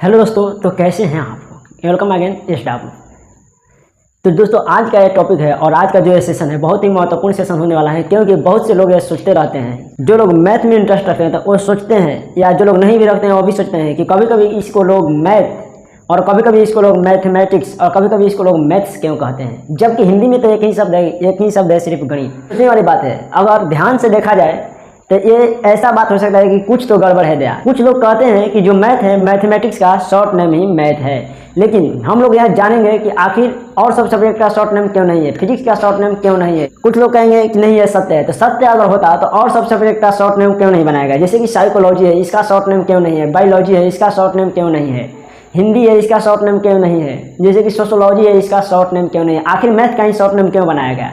Hello दोस्तों, तो कैसे हैं आप लोग। Welcome again SW। तो दोस्तों आज का ये टॉपिक है और आज का जो ये सेशन है बहुत ही महत्वपूर्ण सेशन होने वाला है, क्योंकि बहुत से लोग ये सोचते रहते हैं। जो लोग मैथ में इंटरेस्ट रखते हैं तो वो सोचते हैं, या जो लोग नहीं भी रखते हैं वो भी सोचते हैं कि कभी कभी इसको लोग मैथ और कभी कभी इसको लोग मैथमेटिक्स और कभी कभी इसको लोग मैथ्स क्यों कहते हैं, जबकि हिंदी में तो एक ही शब्द है, सिर्फ गणित। सोचने वाली बात है। अगर ध्यान से देखा जाए तो ये ऐसा बात हो सकता है कि कुछ तो गड़बड़ है दया। कुछ लोग कहते हैं कि जो मैथ है मैथमेटिक्स का शॉर्ट नेम ही मैथ है, लेकिन हम लोग यहाँ जानेंगे कि आखिर और सब सब्जेक्ट का शॉर्ट नेम क्यों नहीं है, फिजिक्स का शॉर्ट नेम क्यों नहीं है। कुछ लोग कहेंगे कि नहीं ये सत्य है, तो सत्य अगर होता तो और सब सब्जेक्ट का शॉर्ट नेम क्यों नहीं बनाएगा। जैसे कि साइकोलॉजी है, इसका शॉर्ट नेम क्यों नहीं है। बायोलॉजी है, इसका शॉर्ट नेम क्यों नहीं है। हिंदी है, इसका शॉर्ट नेम क्यों नहीं है। जैसे कि सोशोलॉजी है, इसका शॉर्ट नेम क्यों नहीं है। आखिर मैथ का ही शॉर्ट नेम क्यों बनाया गया।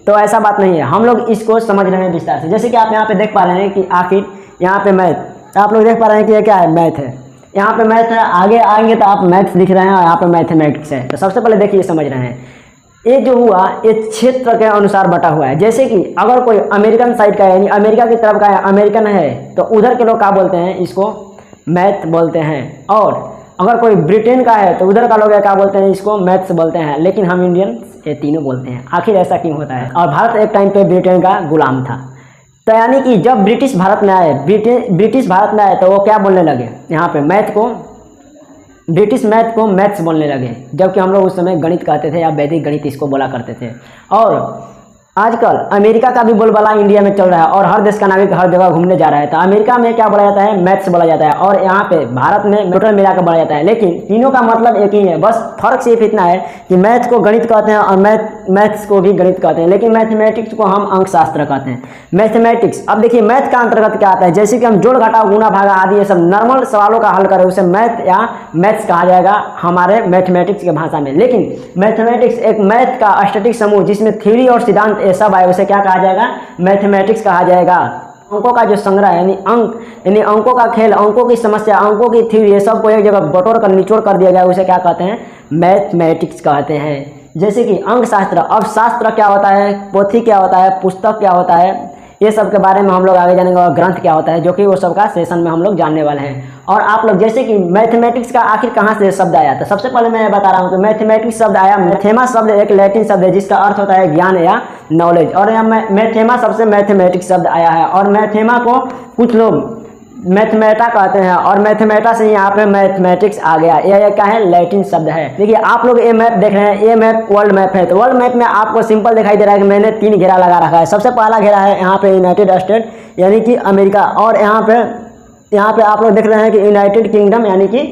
तो ऐसा बात नहीं है, हम लोग इसको समझ रहे हैं विस्तार से। जैसे कि आप यहाँ पे देख पा रहे हैं कि आखिर यहाँ पे मैथ, आप लोग देख पा रहे हैं कि ये क्या है, मैथ है। यहाँ पे मैथ है, आगे आएंगे तो आप मैथ्स दिख रहे हैं और यहाँ पे मैथमेटिक्स है। तो सबसे पहले देखिए समझ रहे हैं, ये जो हुआ ये क्षेत्र के अनुसार बटा हुआ है। जैसे कि अगर कोई अमेरिकन साइड का है, यानी अमेरिका की तरफ का है, अमेरिकन है, तो उधर के लोग क्या बोलते हैं, इसको मैथ बोलते हैं। और अगर कोई ब्रिटेन का है तो उधर का लोग क्या बोलते हैं, इसको मैथ्स बोलते हैं। लेकिन हम इंडियन ये तीनों बोलते हैं। आखिर ऐसा क्यों होता है। और भारत एक टाइम पे ब्रिटेन का गुलाम था। तो यानी कि जब ब्रिटिश भारत में आए, ब्रिटिश भारत में आए तो वो क्या बोलने लगे, यहाँ पे ब्रिटिश मैथ को मैथ्स बोलने लगे, जबकि हम लोग उस समय गणित कहते थे या वैदिक गणित इसको बोला करते थे। और आजकल अमेरिका का भी बोलबाला इंडिया में चल रहा है और हर देश का नागरिक हर जगह घूमने जा रहा है। तो अमेरिका में क्या बोला जाता है, मैथ्स बोला जाता है, और यहाँ पे भारत में टोटल मिला कर बोला जाता है। लेकिन तीनों का मतलब एक ही है, बस फर्क सिर्फ इतना है कि मैथ को गणित कहते हैं और मैथ्स को भी गणित कहते हैं, लेकिन मैथमेटिक्स को हम अंक शास्त्र कहते हैं। मैथमेटिक्स, अब देखिए मैथ का अंतर्गत क्या आता है। जैसे कि हम जोड़ घटाव गुना भागा आदि ये सब नॉर्मल सवालों का हल करें, उसे मैथ या मैथ्स कहा जाएगा हमारे मैथमेटिक्स की भाषा में। लेकिन मैथमेटिक्स एक मैथ का स्टैटिक समूह जिसमें थ्योरी और सिद्धांत ये सब आए, उसे क्या कहा जाएगा, मैथमेटिक्स कहा जाएगा। अंकों का जो संग्रह यानी अंकों का खेल, अंकों की समस्या, अंकों की थ्योरी, ये सब को एक जगह बटोर कर निचोड़ कर दिया गया, उसे क्या कहते हैं, मैथमेटिक्स कहते हैं। जैसे कि अंक शास्त्र, अब शास्त्र क्या होता है, पोथी क्या होता है, पुस्तक क्या होता है, ये सब के बारे में हम लोग आगे जानेंगे। और ग्रंथ क्या होता है, जो कि वो सब का सेशन में हम लोग जानने वाले हैं। और आप लोग जैसे कि मैथमेटिक्स का आखिर कहाँ से शब्द आया, तो सबसे पहले मैं बता रहा हूँ कि मैथमेटिक्स शब्द आया, मैथेमा शब्द एक लैटिन शब्द है जिसका अर्थ होता है ज्ञान या नॉलेज। और यहाँ मैथेमा सबसे मैथमेटिक्स शब्द आया है। और मैथेमा को कुछ लोग मैथमेटा कहते हैं, और मैथमेटा से यहाँ पे मैथमेटिक्स आ गया। यह क्या है, लैटिन शब्द है। देखिए आप लोग ये मैप देख रहे हैं, ये मैप वर्ल्ड मैप है। तो वर्ल्ड मैप में आपको सिंपल दिखाई दे रहा है कि मैंने 3 घेरा लगा रखा है। सबसे पहला घेरा है यहाँ पे यूनाइटेड स्टेट यानी कि अमेरिका, और यहाँ पे आप लोग देख रहे हैं कि यूनाइटेड किंगडम यानी कि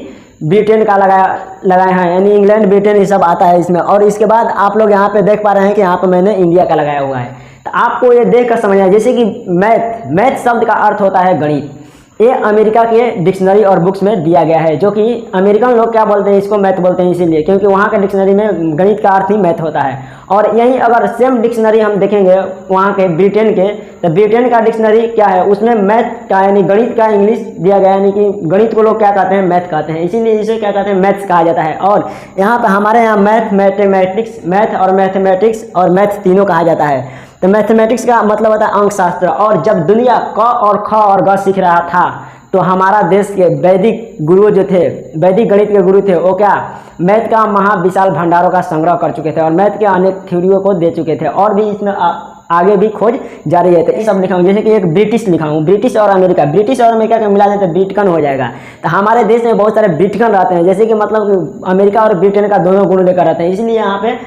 ब्रिटेन का लगाए हैं, यानी इंग्लैंड ब्रिटेन ये सब आता है इसमें। और इसके बाद आप लोग यहाँ पे देख पा रहे हैं कि यहाँ पे मैंने इंडिया का लगाया हुआ है। तो आपको ये देख कर समझना है, जैसे कि मैथ शब्द का अर्थ होता है गणित। ये अमेरिका के डिक्शनरी और बुक्स में दिया गया है, जो कि अमेरिकन लोग क्या बोलते हैं, इसको मैथ बोलते हैं इसीलिए क्योंकि वहाँ के डिक्शनरी में गणित का अर्थ ही मैथ होता है। और यही अगर सेम डिक्शनरी हम देखेंगे वहाँ के ब्रिटेन के, तो ब्रिटेन का डिक्शनरी क्या है, उसमें मैथ का यानी गणित का इंग्लिश दिया गया, यानी कि गणित को लोग क्या कहते हैं, मैथ कहते हैं, इसीलिए इसे क्या कहते हैं, मैथ्स कहा जाता है। और यहाँ पर हमारे यहाँ मैथ और मैथ्स तीनों कहा जाता है। तो मैथमेटिक्स का मतलब होता है अंक शास्त्र। और जब दुनिया क और ख और ग सीख रहा था, तो हमारा देश के वैदिक गुरु जो थे, वैदिक गणित के गुरु थे, वो क्या मैथ का महाविशाल भंडारों का संग्रह कर चुके थे और मैथ के अनेक थ्योरियों को दे चुके थे। और भी इसमें आगे भी खोज जारी है। तो ये सब लिखा हूँ, जैसे कि एक ब्रिटिश लिखा हूँ, ब्रिटिश और अमेरिका का मिला जाए तो ब्रिटकन हो जाएगा। तो हमारे देश में बहुत सारे ब्रिटकन रहते हैं, जैसे कि मतलब कि अमेरिका और ब्रिटेन का दोनों गुण लेकर रहते हैं, इसलिए यहाँ पे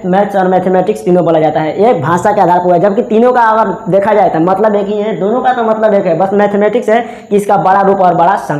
मैथ्स और मैथमेटिक्स तीनों बोला जाता है। ये भाषा के आधार पर है, जबकि तीनों का अगर देखा जाए तो मतलब एक ही है, दोनों का तो मतलब एक है, बस मैथमेटिक्स है कि इसका बड़ा रूप और बड़ा संग्रह।